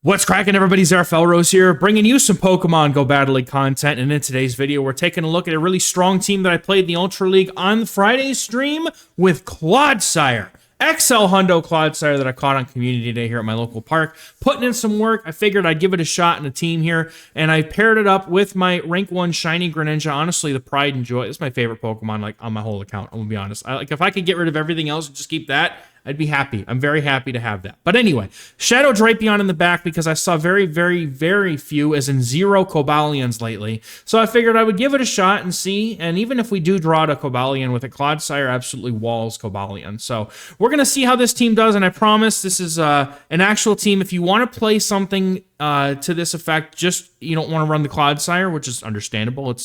What's cracking, everybody? XehrFelrose here, bringing you some Pokemon GO Battle League content, and in today's video, we're taking a look at a really strong team that I played in the Ultra League on Friday's stream with Clodsire. XL Hundo Clodsire that I caught on Community Day here at my local park. Putting in some work, I figured I'd give it a shot in a team here, and I paired it up with my Rank 1 Shiny Greninja. Honestly, the pride and joy, it's my favorite Pokemon, like, on my whole account, I'm gonna be honest. If I could get rid of everything else and just keep that, I'd be happy. I'm very happy to have that. But anyway, Shadow Drapion in the back because I saw very few, as in 0 Cobalions lately. So I figured I would give it a shot and see, and even if we do draw to Cobalion with it, Clodsire absolutely walls Cobalion. So we're going to see how this team does, and I promise this is an actual team. If you want to play something to this effect, just you don't want to run the Clodsire, which is understandable.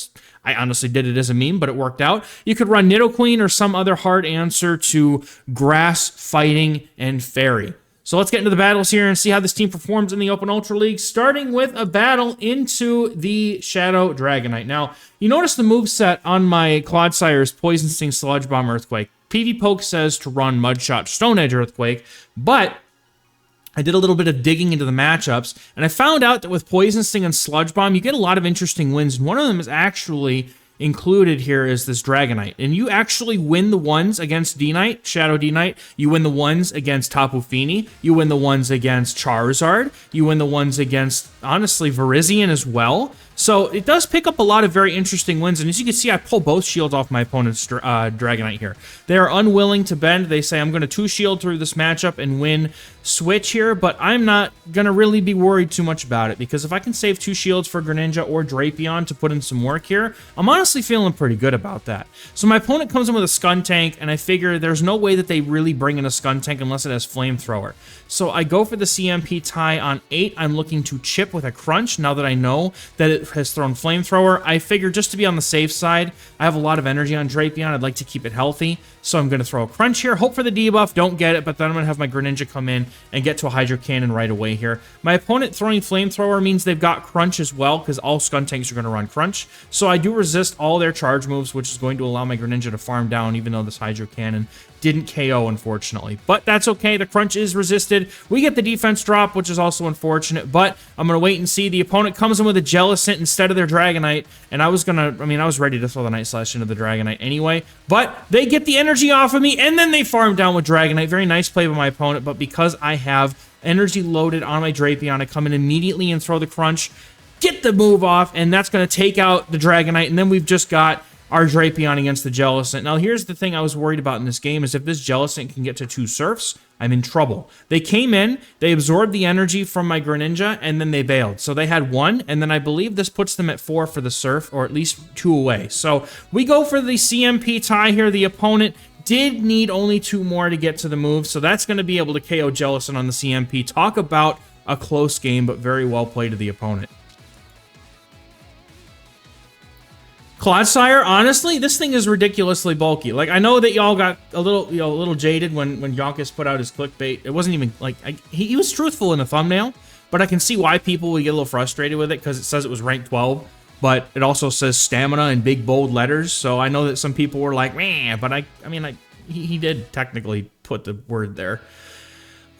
I honestly did it as a meme, but it worked out. You could run Nidoqueen or some other hard answer to Grass, Fighting, and Fairy. So let's get into the battles here and see how this team performs in the Open Ultra League, starting with a battle into the Shadow Dragonite. Now, you notice the moveset on my Clodsire is Poison Sting, Sludge Bomb, Earthquake. PVPoke says to run Mud Shot, Stone Edge, Earthquake, but I did a little bit of digging into the matchups, and I found out that with Poison Sting and Sludge Bomb, you get a lot of interesting wins, and one of them is actually included here is this Dragonite. And you actually win the ones against D-Knight, Shadow D-Knight. You win the ones against Tapu Fini. You win the ones against Charizard. You win the ones against, honestly, Virizion as well. So it does pick up a lot of very interesting wins. And as you can see, I pull both shields off my opponent's Dragonite here. They are unwilling to bend. They say, I'm going to 2-shield through this matchup and win switch here. But I'm not going to really be worried too much about it. Because if I can save 2 shields for Greninja or Drapion to put in some work here, I'm honestly feeling pretty good about that. So my opponent comes in with a Skuntank. And I figure there's no way that they really bring in a Skuntank unless it has Flamethrower. So I go for the CMP tie on 8. I'm looking to chip with a Crunch now that I know that it has thrown Flamethrower. I figure just to be on the safe side, I have a lot of energy on Drapion. I'd like to keep it healthy. So I'm going to throw a Crunch here. Hope for the debuff. Don't get it, but then I'm going to have my Greninja come in and get to a Hydro Cannon right away here. My opponent throwing Flamethrower means they've got Crunch as well, because all Skuntanks are going to run Crunch. So I do resist all their charge moves, which is going to allow my Greninja to farm down, even though this Hydro Cannon didn't KO, unfortunately. But that's okay. The Crunch is resisted. We get the defense drop, which is also unfortunate, but I'm going to wait and see. The opponent comes in with a Jellicent instead of their Dragonite, and I was ready to throw the Night Slash into the Dragonite anyway, but they get the energy off of me, and then they farm down with Dragonite. Very nice play by my opponent, but because I have energy loaded on my Drapion, I come in immediately and throw the Crunch, get the move off, and that's going to take out the Dragonite, and then we've just got our Drapion against the Jellicent. Now, here's the thing I was worried about in this game is if this Jellicent can get to 2 Surfs, I'm in trouble. They came in, they absorbed the energy from my Greninja, and then they bailed. So they had 1, and then I believe this puts them at 4 for the Surf, or at least 2 away. So we go for the CMP tie here. The opponent did need only 2 more to get to the move, so that's going to be able to KO Jellicent on the CMP. Talk about a close game, but very well played to the opponent. Clodsire, honestly, this thing is ridiculously bulky. Like, I know that y'all got a little jaded when Yonkis put out his clickbait. It wasn't even, like, he was truthful in the thumbnail, but I can see why people would get a little frustrated with it, because it says it was rank 12, but it also says stamina in big, bold letters, so I know that some people were like, meh, but he did technically put the word there.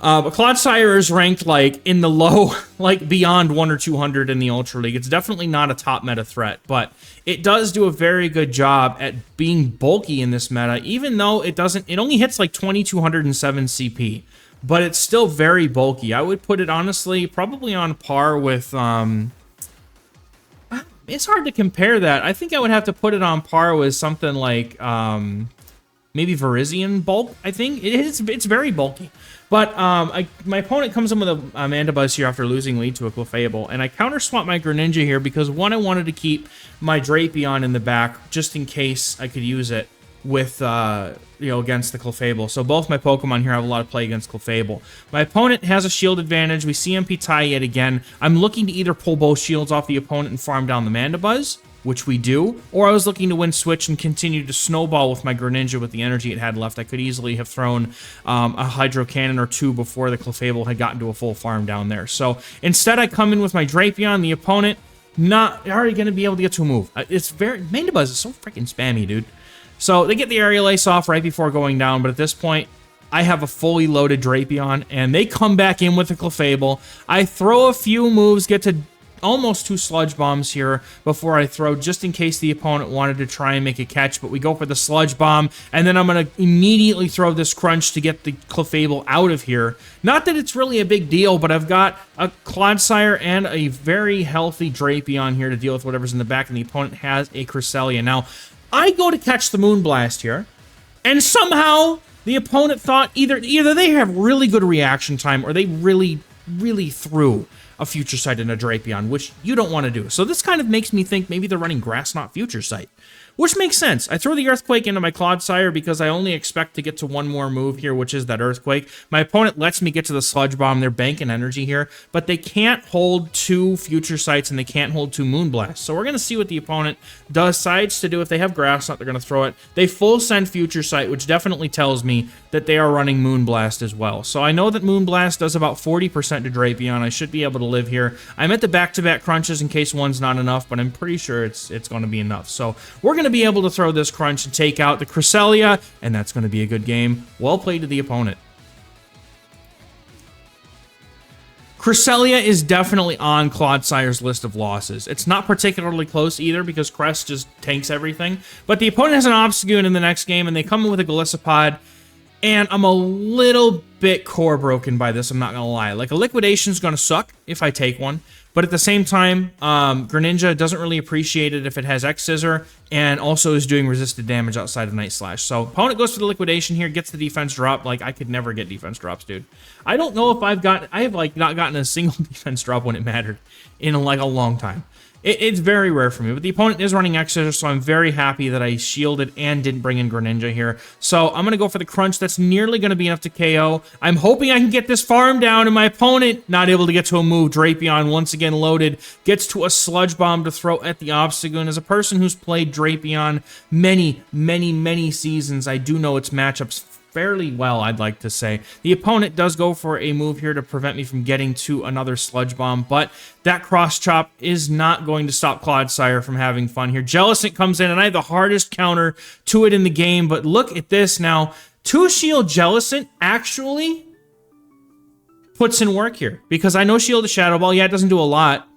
But Clodsire is ranked, like, in the low, like, beyond 1 or 200 in the Ultra League. It's definitely not a top meta threat, but it does do a very good job at being bulky in this meta, even though it only hits, like, 2207 CP, but it's still very bulky. I would put it, honestly, probably on par with, it's hard to compare that. I think I would have to put it on par with something like, maybe Virizion bulk, I think. It's very bulky. But my opponent comes in with a Mandibuzz here after losing lead to a Clefable, and I counter-swap my Greninja here because, one, I wanted to keep my Drapion in the back just in case I could use it with, against the Clefable. So both my Pokemon here have a lot of play against Clefable. My opponent has a shield advantage. We CMP tie yet again. I'm looking to either pull both shields off the opponent and farm down the Mandibuzz, which we do, or I was looking to win switch and continue to snowball with my Greninja with the energy it had left. I could easily have thrown a Hydro Cannon or 2 before the Clefable had gotten to a full farm down there. So instead, I come in with my Drapion. The opponent not already going to be able to get to a move. Mandibuzz is so freaking spammy, dude. So they get the Aerial Ace off right before going down, but at this point, I have a fully loaded Drapion, and they come back in with a Clefable. I throw a few moves, get to almost 2 Sludge Bombs here before I throw, just in case the opponent wanted to try and make a catch, but we go for the Sludge Bomb, and then I'm going to immediately throw this Crunch to get the Clefable out of here. Not that it's really a big deal, but I've got a Clodsire and a very healthy Drapion here to deal with whatever's in the back, and the opponent has a Cresselia. Now, I go to catch the Moonblast here, and somehow the opponent thought either they have really good reaction time or they really threw a Future Sight and a Drapion, which you don't want to do. So this kind of makes me think maybe they're running Grass Knot Future Sight, which makes sense. I throw the Earthquake into my Clodsire because I only expect to get to one more move here, which is that Earthquake. My opponent lets me get to the Sludge Bomb. They're banking energy here, but they can't hold 2 Future Sights and they can't hold 2 Moonblasts. So we're going to see what the opponent decides to do. If they have Grass Knot, they're going to throw it. They full send Future Sight, which definitely tells me that they are running Moonblast as well. So I know that Moonblast does about 40% to Drapion. I should be able to live here. I'm at the back-to-back crunches in case one's not enough, but I'm pretty sure it's going to be enough. So we're going to be able to throw this Crunch and take out the Cresselia, and that's going to be a good game. Well played to the opponent. Cresselia is definitely on Clodsire's list of losses. It's not particularly close either because Crest just tanks everything, but the opponent has an Obstagoon in the next game, and they come in with a Golisopod, and I'm a little bit core broken by this, I'm not going to lie. Like, a Liquidation's going to suck if I take one, but at the same time, Greninja doesn't really appreciate it if it has X-Scissor, and also is doing resisted damage outside of Night Slash. So, opponent goes for the Liquidation here, gets the defense drop. Like, I could never get defense drops, dude. I don't know if I have, like, not gotten a single defense drop when it mattered in, like, a long time. It's very rare for me, but the opponent is running X-Scissor, so I'm very happy that I shielded and didn't bring in Greninja here. So I'm going to go for the Crunch. That's nearly going to be enough to KO. I'm hoping I can get this farm down, and my opponent, not able to get to a move. Drapion, once again loaded, gets to a Sludge Bomb to throw at the Obstagoon. As a person who's played Drapion many seasons, I do know its matchups fairly well, I'd like to say. The opponent does go for a move here to prevent me from getting to another Sludge Bomb, but that Cross Chop is not going to stop Clodsire from having fun here. Jellicent comes in, and I have the hardest counter to it in the game, but look at this now. 2-shield Jellicent actually puts in work here, because I know Shield of Shadow Ball, yeah, it doesn't do a lot,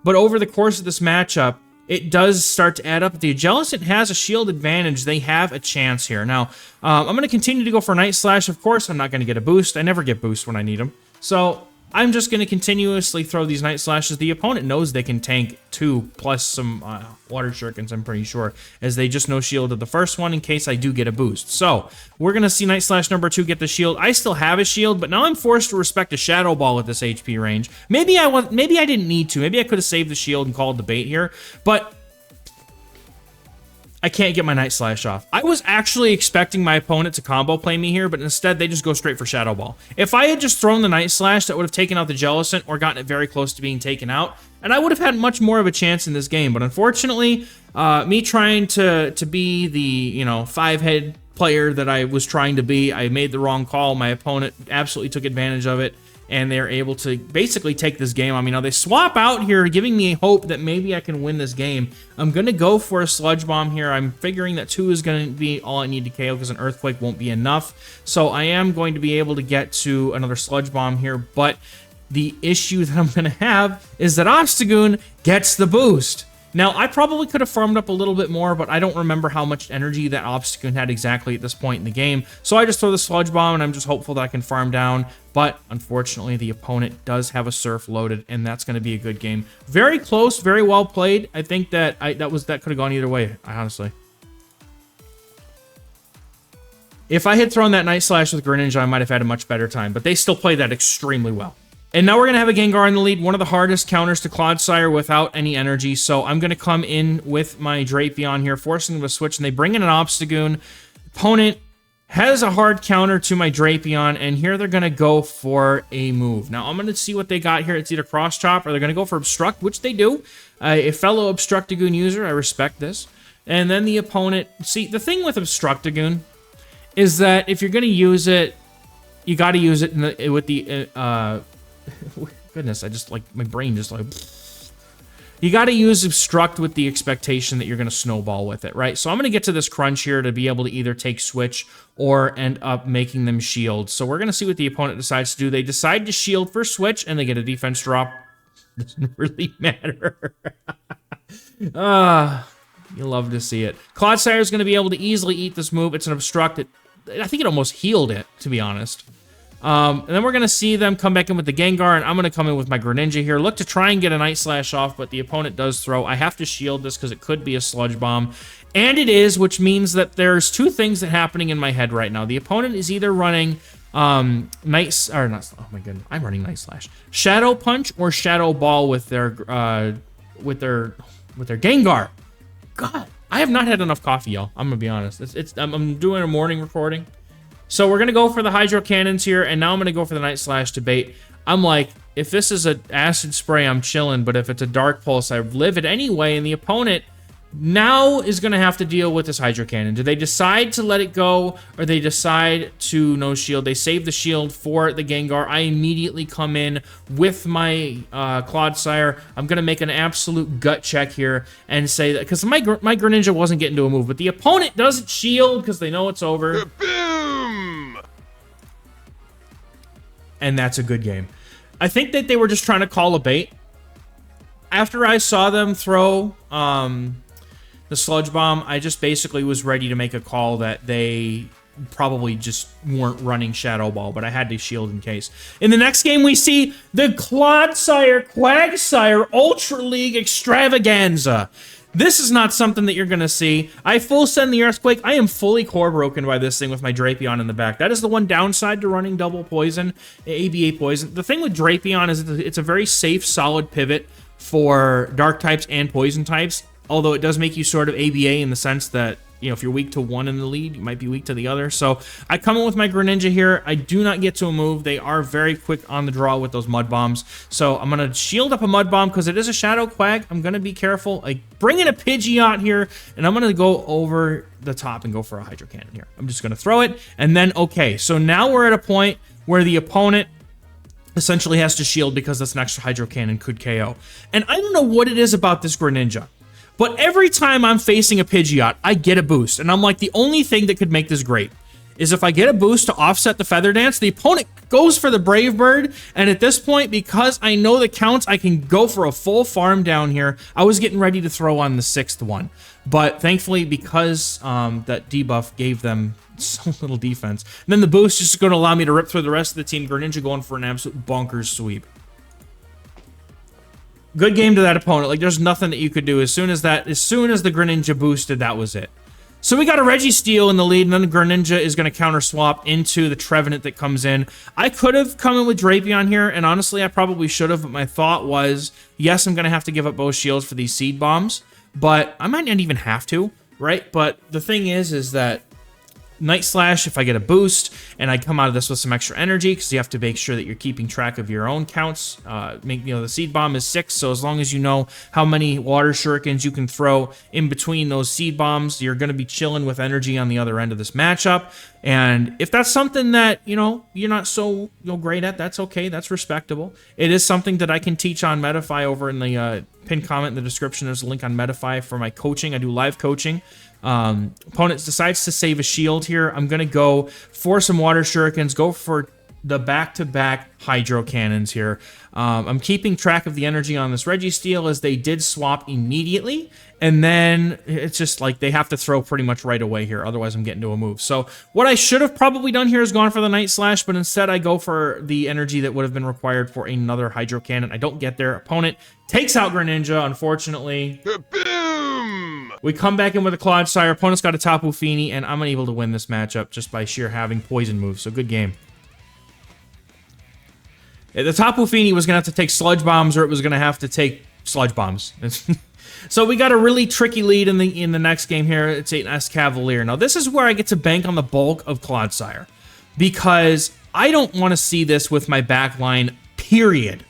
but over the course of this matchup, it does start to add up. If the Jellicent has a shield advantage, they have a chance here. Now, I'm going to continue to go for Night Slash. Of course, I'm not going to get a boost. I never get boost when I need them. So, I'm just going to continuously throw these Night Slashes. The opponent knows they can tank 2 plus some Water Shurikens, I'm pretty sure, as they just no shielded the first one in case I do get a boost. So, we're going to see Night Slash number 2 get the shield. I still have a shield, but now I'm forced to respect a Shadow Ball at this HP range. Maybe I didn't need to. Maybe I could have saved the shield and called the bait here, but I can't get my Night Slash off. I was actually expecting my opponent to combo play me here, but instead they just go straight for Shadow Ball. If I had just thrown the Night Slash, that would have taken out the Jellicent or gotten it very close to being taken out, and I would have had much more of a chance in this game. But unfortunately, me trying to be the, 5-head player that I was trying to be, I made the wrong call. My opponent absolutely took advantage of it, and they're able to basically take this game. I mean, they swap out here, giving me hope that maybe I can win this game. I'm going to go for a Sludge Bomb here. I'm figuring that 2 is going to be all I need to KO because an Earthquake won't be enough. So I am going to be able to get to another Sludge Bomb here, but the issue that I'm going to have is that Obstagoon gets the boost. Now, I probably could have farmed up a little bit more, but I don't remember how much energy that Obstagoon had exactly at this point in the game. So I just throw the Sludge Bomb, and I'm just hopeful that I can farm down. But unfortunately, the opponent does have a Surf loaded, and that's going to be a good game. Very close, very well played. I think that that could have gone either way, honestly. If I had thrown that Night Slash with Greninja, I might have had a much better time, but they still played that extremely well. And now we're going to have a Gengar in the lead, one of the hardest counters to Clodsire without any energy. So I'm going to come in with my Drapion here, forcing them to switch, and they bring in an Obstagoon. Opponent has a hard counter to my Drapion, and here they're going to go for a move. Now, I'm going to see what they got here. It's either Cross Chop or they're going to go for Obstruct, which they do. A fellow Obstructagoon user, I respect this. And then the opponent... See, the thing with Obstructagoon is that if you're going to use it, you got to use it with the... goodness, I just, like, my brain just, like... you got to use Obstruct with the expectation that you're going to snowball with it, right? So I'm going to get to this crunch here to be able to either take Switch or end up making them shield. So we're going to see what the opponent decides to do. They decide to shield for Switch, and they get a defense drop. Doesn't really matter. You love to see it. Clodsire is going to be able to easily eat this move. It's an Obstruct. I think it almost healed it, to be honest. And then we're going to see them come back in with the Gengar, and I'm going to come in with my Greninja here. Look to try and get a Night Slash off, but the opponent does throw. I have to shield this because it could be a Sludge Bomb. And it is, which means that there's two things that are happening in my head right now. The opponent is either running I'm running Night Slash. Shadow Punch or Shadow Ball with their Gengar. God, I have not had enough coffee, y'all. I'm gonna be honest. I'm doing a morning recording. So we're gonna go for the Hydro Cannons here, and now I'm gonna go for the Night Slash to bait. I'm like, if this is an Acid Spray, I'm chilling, but if it's a Dark Pulse, I live it anyway, and the opponent now is going to have to deal with this Hydro Cannon. Do they decide to let it go, or they decide to no shield? They save the shield for the Gengar. I immediately come in with my Clodsire. I'm going to make an absolute gut check here and say that, because my Greninja wasn't getting to a move, but the opponent doesn't shield because they know it's over. Boom! And that's a good game. I think that they were just trying to call a bait. After I saw them throw the Sludge Bomb, I just basically was ready to make a call that they probably just weren't running Shadow Ball, but I had to shield in case. In the next game, we see the Clodsire Quagsire Ultra League Extravaganza. This is not something that you're going to see. I full send the Earthquake. I am fully core broken by this thing with my Drapion in the back. That is the one downside to running double poison, ABA poison. The thing with Drapion is it's a very safe, solid pivot for dark types and poison types. Although it does make you sort of ABA in the sense that, you know, if you're weak to one in the lead, you might be weak to the other. So I come in with my Greninja here. I do not get to a move. They are very quick on the draw with those Mud Bombs. So I'm going to shield up a Mud Bomb because it is a Shadow Quag. I'm going to be careful. I bring in a Pidgeot here, and I'm going to go over the top and go for a Hydro Cannon here. I'm just going to throw it, and then, okay. So now we're at a point where the opponent essentially has to shield because this next Hydro Cannon could KO. And I don't know what it is about this Greninja, but every time I'm facing a Pidgeot, I get a boost. And I'm like, the only thing that could make this great is if I get a boost to offset the Feather Dance, the opponent goes for the Brave Bird. And at this point, because I know the counts, I can go for a full farm down here. I was getting ready to throw on the 6th one. But thankfully, because that debuff gave them so little defense, and then the boost is just going to allow me to rip through the rest of the team. Greninja going for an absolute bonkers sweep. Good game to that opponent. Like, there's nothing that you could do. As soon as the Greninja boosted, that was it. So we got a Registeel in the lead, and then the Greninja is going to counter swap into the Trevenant that comes in. I could have come in with Drapion here, and honestly, I probably should have, but my thought was, yes, I'm going to have to give up both shields for these Seed Bombs, but I might not even have to, right? But the thing is that Night Slash, if I get a boost and I come out of this with some extra energy, because you have to make sure that you're keeping track of your own counts. The Seed Bomb is 6, so as long as you know how many Water Shurikens you can throw in between those Seed Bombs, you're going to be chilling with energy on the other end of this matchup. And if that's something that, you're not so great at, that's okay. That's respectable. It is something that I can teach on Metafy over in the pinned comment in the description. There's a link on Metafy for my coaching. I do live coaching. Opponent decides to save a shield here. I'm going to go for some Water Shurikens, go for the back-to-back Hydro Cannons here. I'm keeping track of the energy on this Registeel as they did swap immediately, and then it's just like they have to throw pretty much right away here, otherwise I'm getting to a move. So what I should have probably done here is gone for the Night Slash, but instead I go for the energy that would have been required for another Hydro Cannon. I don't get there. Opponent takes out Greninja, unfortunately. Boom! We come back in with a Clodsire. Opponent's got a Tapu Fini, and I'm unable to win this matchup just by sheer having poison moves, so good game. The Tapu Fini was going to have to take Sludge Bombs, or it was going to have to take Sludge Bombs. So we got a really tricky lead in the next game here. It's an Escavalier. Now, this is where I get to bank on the bulk of Clodsire, because I don't want to see this with my back line, period.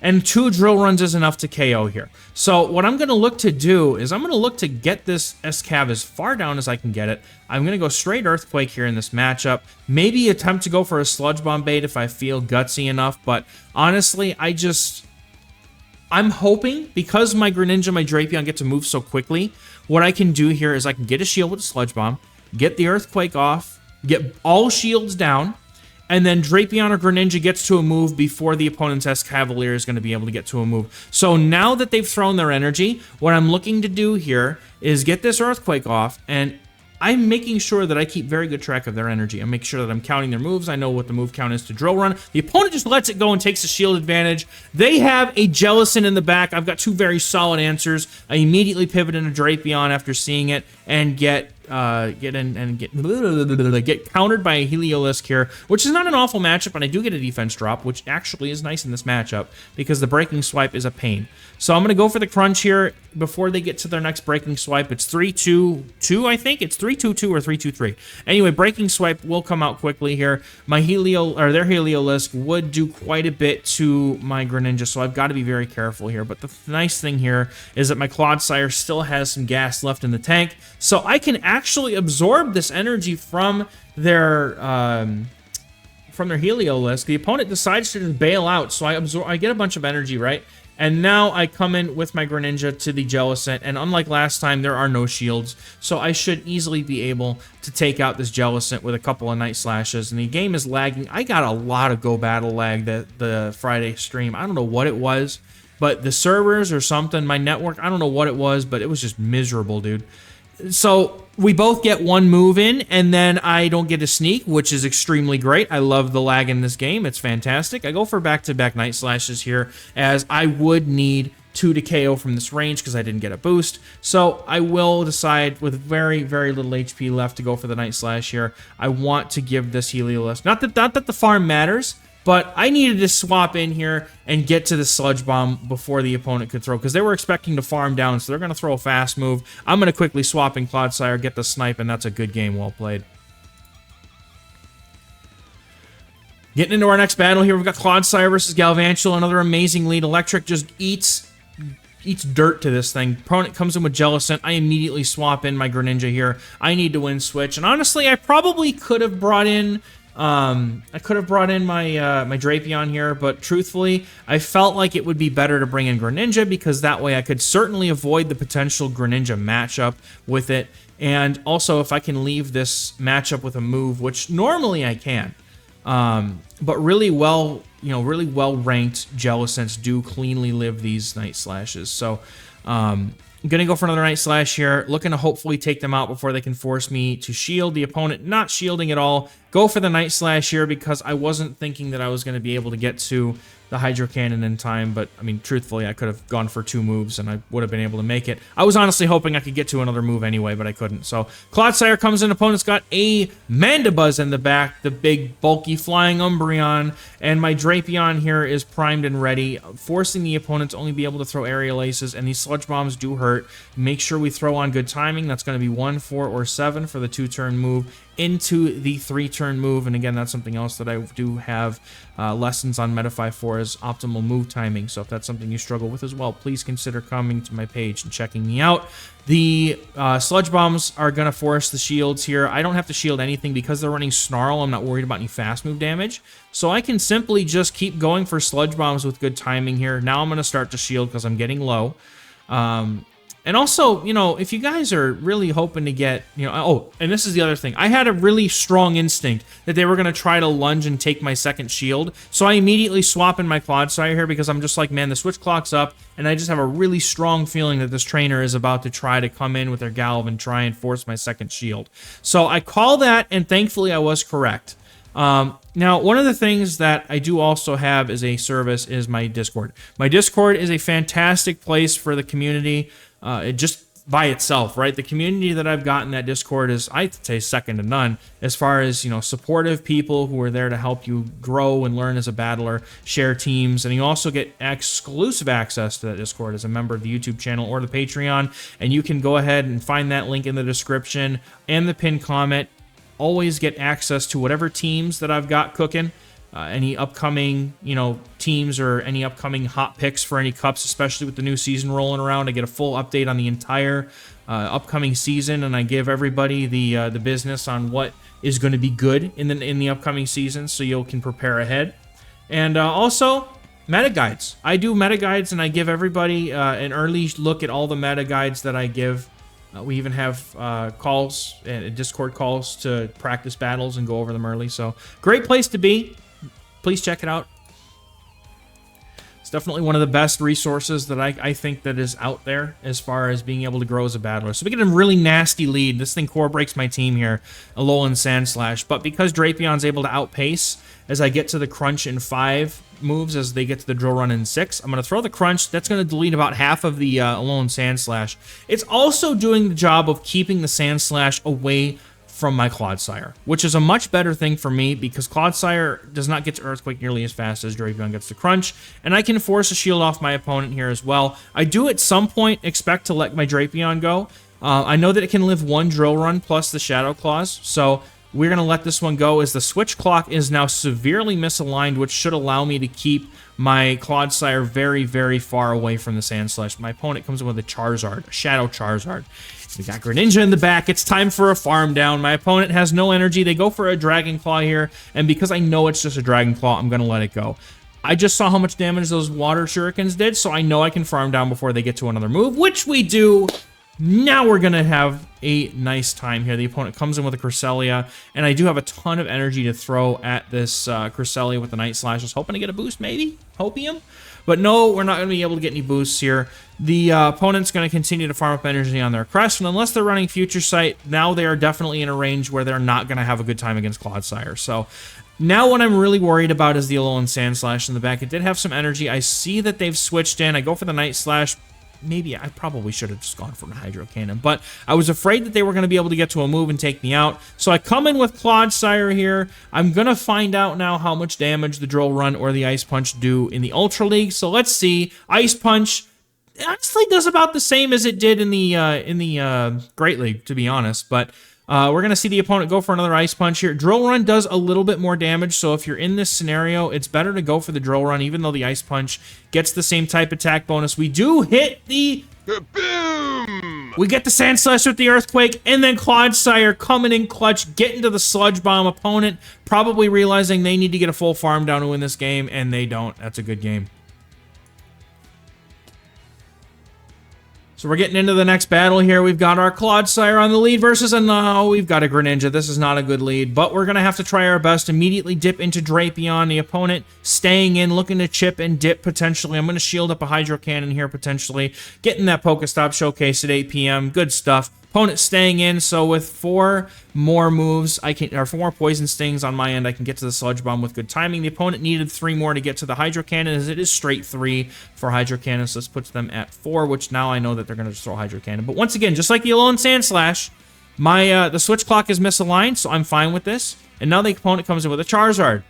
And 2 drill runs is enough to KO here. So what I'm going to look to do is I'm going to look to get this Escav as far down as I can get it. I'm going to go straight Earthquake here in this matchup. Maybe attempt to go for a Sludge Bomb bait if I feel gutsy enough. But honestly, I'm hoping, because my Greninja, my Drapion get to move so quickly, what I can do here is I can get a shield with a Sludge Bomb, get the Earthquake off, get all shields down, and then Drapion or Greninja gets to a move before the opponent's Escavalier is going to be able to get to a move. So now that they've thrown their energy, what I'm looking to do here is get this Earthquake off, and I'm making sure that I keep very good track of their energy. I'm making sure that I'm counting their moves. I know what the move count is to Drill Run. The opponent just lets it go and takes the shield advantage. They have a Jellicent in the back. I've got two very solid answers. I immediately pivot into Drapion after seeing it and get countered by a Heliolisk here, which is not an awful matchup, and I do get a defense drop, which actually is nice in this matchup because the Breaking Swipe is a pain. So I'm going to go for the crunch here before they get to their next Breaking Swipe. It's 3-2-2, I think. It's 3-2-2 or 3-2-3. Anyway, Breaking Swipe will come out quickly here. Their Heliolisk would do quite a bit to my Greninja, so I've got to be very careful here. But the nice thing here is that my Clodsire still has some gas left in the tank, so I can actually absorb this energy from their Heliolisk. The opponent decides to just bail out, so I get a bunch of energy, right? And now I come in with my Greninja to the Jellicent, and unlike last time, there are no shields, so I should easily be able to take out this Jellicent with a couple of Night Slashes, and the game is lagging. I got a lot of Go Battle lag the Friday stream. I don't know what it was, but the servers or something, my network, I don't know what it was, but it was just miserable, dude. So we both get one move in, and then I don't get a sneak, which is extremely great. I love the lag in this game. It's fantastic. I go for back-to-back Night Slashes here, as I would need 2 to KO from this range because I didn't get a boost. So I will decide with very, very little HP left to go for the Night Slash here. I want to give this Heliolisk. Not that the farm matters, but I needed to swap in here and get to the Sludge Bomb before the opponent could throw, because they were expecting to farm down, so they're going to throw a fast move. I'm going to quickly swap in Clodsire, get the snipe, and that's a good game. Well played. Getting into our next battle here, we've got Clodsire versus Galvantula, another amazing lead. Electric just eats dirt to this thing. Opponent comes in with Jellicent. I immediately swap in my Greninja here. I need to win switch, and honestly, I probably could have brought in my Drapion here, but truthfully, I felt like it would be better to bring in Greninja, because that way I could certainly avoid the potential Greninja matchup with it, and also if I can leave this matchup with a move, which normally I can, but really well ranked Jellicents do cleanly live these Night Slashes. So I'm going to go for another Night Slash here, looking to hopefully take them out before they can force me to shield the opponent. Not shielding at all. Go for the Night Slash here because I wasn't thinking that I was going to be able to get to the Hydro Cannon in time, but, I mean, truthfully, I could have gone for 2 moves, and I would have been able to make it. I was honestly hoping I could get to another move anyway, but I couldn't. So, Clodsire comes in, opponent's got a Mandibuzz in the back, the big, bulky, flying Umbreon, and my Drapion here is primed and ready, forcing the opponent to only be able to throw Aerial Aces, and these Sludge Bombs do hurt. Make sure we throw on good timing. That's going to be 1, 4, or 7 for the 2-turn move into the 3-turn move, and again, that's something else that I do have lessons on Metafy for, is optimal move timing. So if that's something you struggle with as well, please consider coming to my page and checking me out. The Sludge Bombs are going to force the shields here. I don't have to shield anything because they're running Snarl. I'm not worried about any fast move damage, so I can simply just keep going for Sludge Bombs with good timing here. Now I'm going to start to shield because I'm getting low. And also, you know, if you guys are really hoping to get, you know, oh, and this is the other thing. I had a really strong instinct that they were going to try to lunge and take my second shield. So I immediately swap in my Clodsire here because I'm just like, man, the switch clock's up. And I just have a really strong feeling that this trainer is about to try to come in with their Galv and try and force my second shield. So I call that, and thankfully I was correct. Now, one of the things that I do also have as a service is my Discord. My Discord is a fantastic place for the community. It just by itself, right? The community that I've got in that Discord is, I'd say, second to none as far as, you know, supportive people who are there to help you grow and learn as a battler, share teams, and you also get exclusive access to that Discord as a member of the YouTube channel or the Patreon, and you can go ahead and find that link in the description and the pinned comment. Always get access to whatever teams that I've got cooking. Any upcoming, you know, teams or any upcoming hot picks for any cups, especially with the new season rolling around. I get a full update on the entire upcoming season, and I give everybody the business on what is going to be good in the upcoming season, so you can prepare ahead. And also, meta guides. I do meta guides, and I give everybody an early look at all the meta guides that I give. We even have calls and Discord calls to practice battles and go over them early. So great place to be. Please check it out. It's definitely one of the best resources that I think that is out there as far as being able to grow as a battler. So we get a really nasty lead. This thing core breaks my team here, Alolan Sandslash. But because Drapion's able to outpace as I get to the crunch in 5 moves, as they get to the drill run in 6, I'm going to throw the crunch. That's going to delete about half of the Alolan Sandslash. It's also doing the job of keeping the Sandslash away from my Clodsire, which is a much better thing for me because Clodsire does not get to Earthquake nearly as fast as Drapion gets to Crunch, and I can force a shield off my opponent here as well. I do at some point expect to let my Drapion go. I know that it can live 1 drill run plus the Shadow Claws, so we're going to let this one go as the switch clock is now severely misaligned, which should allow me to keep my Clodsire very, very far away from the Sandslash. My opponent comes in with a Charizard, a Shadow Charizard. We got Greninja in the back. It's time for a farm down. My opponent has no energy. They go for a Dragon Claw here, and because I know it's just a Dragon Claw, I'm going to let it go. I just saw how much damage those Water Shurikens did, so I know I can farm down before they get to another move, which we do. Now we're going to have a nice time here. The opponent comes in with a Cresselia, and I do have a ton of energy to throw at this Cresselia with the Night Slash. I was hoping to get a boost, maybe? Hopium? But no, we're not going to be able to get any boosts here. The opponent's going to continue to farm up energy on their crest, and unless they're running Future Sight, now they are definitely in a range where they're not going to have a good time against Clodsire. So now what I'm really worried about is the Alolan Sandslash in the back. It did have some energy. I see that they've switched in. I go for the Night Slash. Maybe I probably should have just gone for a Hydro Cannon, but I was afraid that they were going to be able to get to a move and take me out. So I come in with Clodsire here. I'm going to find out now how much damage the Drill Run or the Ice Punch do in the Ultra League. So let's see. Ice Punch honestly does about the same as it did in the Great League, to be honest, but we're going to see the opponent go for another Ice Punch here. Drill Run does a little bit more damage, so if you're in this scenario, it's better to go for the Drill Run, even though the Ice Punch gets the same type attack bonus. We do hit the... Boom! We get the Sandslash with the Earthquake, and then Clodsire coming in clutch, getting to the Sludge Bomb. Opponent probably realizing they need to get a full farm down to win this game, and they don't. That's a good game. So we're getting into the next battle here. We've got our Clodsire on the lead versus we've got a Greninja. This is not a good lead, but we're going to have to try our best. Immediately dip into Drapion. The opponent staying in, looking to chip and dip potentially. I'm going to shield up a Hydro Cannon here potentially. Getting that Pokestop showcase at 8 p.m. Good stuff. Opponent staying in, so with 4 more moves, or 4 more Poison Stings on my end, I can get to the Sludge Bomb with good timing. The opponent needed 3 more to get to the Hydro Cannon, as it is straight 3 for Hydro Cannon, so this puts them at 4, which now I know that they're going to just throw Hydro Cannon. But once again, just like the Alolan Sandslash, the switch clock is misaligned, so I'm fine with this. And now the opponent comes in with a Charizard.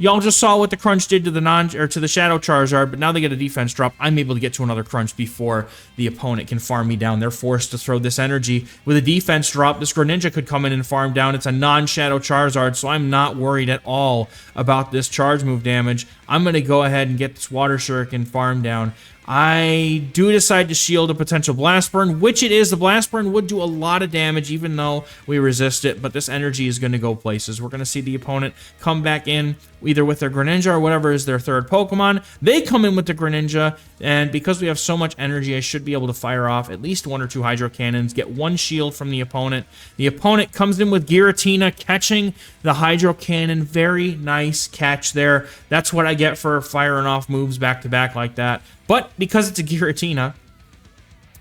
Y'all just saw what the crunch did to the Shadow Charizard, but now they get a defense drop. I'm able to get to another crunch before the opponent can farm me down. They're forced to throw this energy. With a defense drop, this Greninja could come in and farm down. It's a non-Shadow Charizard, so I'm not worried at all about this charge move damage. I'm going to go ahead and get this Water Shuriken farm down. I do decide to shield a potential Blast Burn, which it is. The Blast Burn would do a lot of damage even though we resist it, but this energy is going to go places. We're going to see the opponent come back in either with their Greninja or whatever is their third Pokemon. They come in with the Greninja, and because we have so much energy, I should be able to fire off at least 1 or 2 Hydro Cannons, get 1 shield from the opponent. The opponent comes in with Giratina, catching the Hydro Cannon. Very nice catch there. That's what I get for firing off moves back-to-back like that. But because it's a Giratina,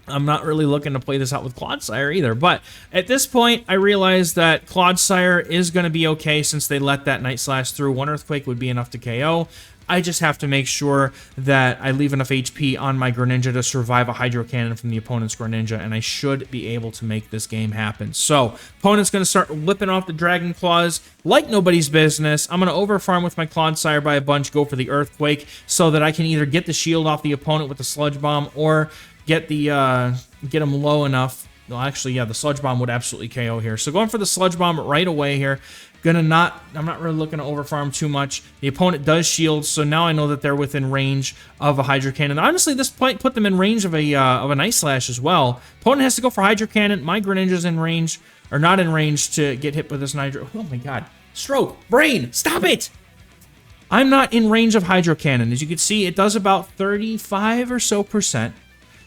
I'm not really looking to play this out with Clodsire either. But at this point, I realize that Clodsire is going to be okay since they let that Night Slash through. 1 Earthquake would be enough to KO. I just have to make sure that I leave enough HP on my Greninja to survive a Hydro Cannon from the opponent's Greninja, and I should be able to make this game happen. So, opponent's going to start whipping off the Dragon Claws like nobody's business. I'm going to overfarm with my Clodsire by a bunch, go for the Earthquake, so that I can either get the shield off the opponent with the Sludge Bomb, or get him low enough. Well, actually, yeah, the Sludge Bomb would absolutely KO here. So going for the Sludge Bomb right away here. I'm not really looking to overfarm too much. The opponent does shield, so now I know that they're within range of a Hydro Cannon. Honestly, this might put them in range of a Night Slash as well. Opponent has to go for Hydro Cannon. My Greninja's in range, or not in range to get hit with this Nitro. Oh my god. Stroke. Brain. Stop it! I'm not in range of Hydro Cannon. As you can see, it does about 35 or so %.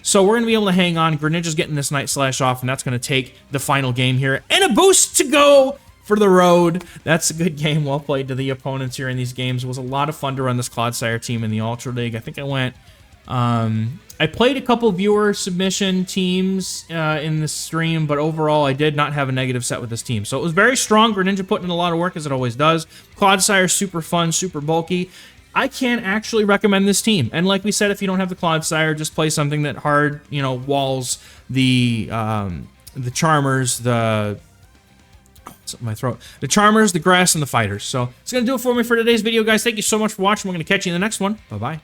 So we're going to be able to hang on. Greninja's getting this Night Slash off, and that's going to take the final game here. And a boost to go for the road. That's a good game. Well played to the opponents here in these games. It was a lot of fun to run this Clodsire team in the Ultra League. I think I went... I played a couple viewer submission teams in the stream, but overall I did not have a negative set with this team. So it was very strong. Greninja putting in a lot of work, as it always does. Clodsire, super fun, super bulky. I can't actually recommend this team. And like we said, if you don't have the Clodsire, just play something that hard, you know, walls the Charmers, the Charmers, the Grass, and the Fighters. So it's going to do it for me for today's video, guys. Thank you so much for watching. We're going to catch you in the next one. Bye-bye.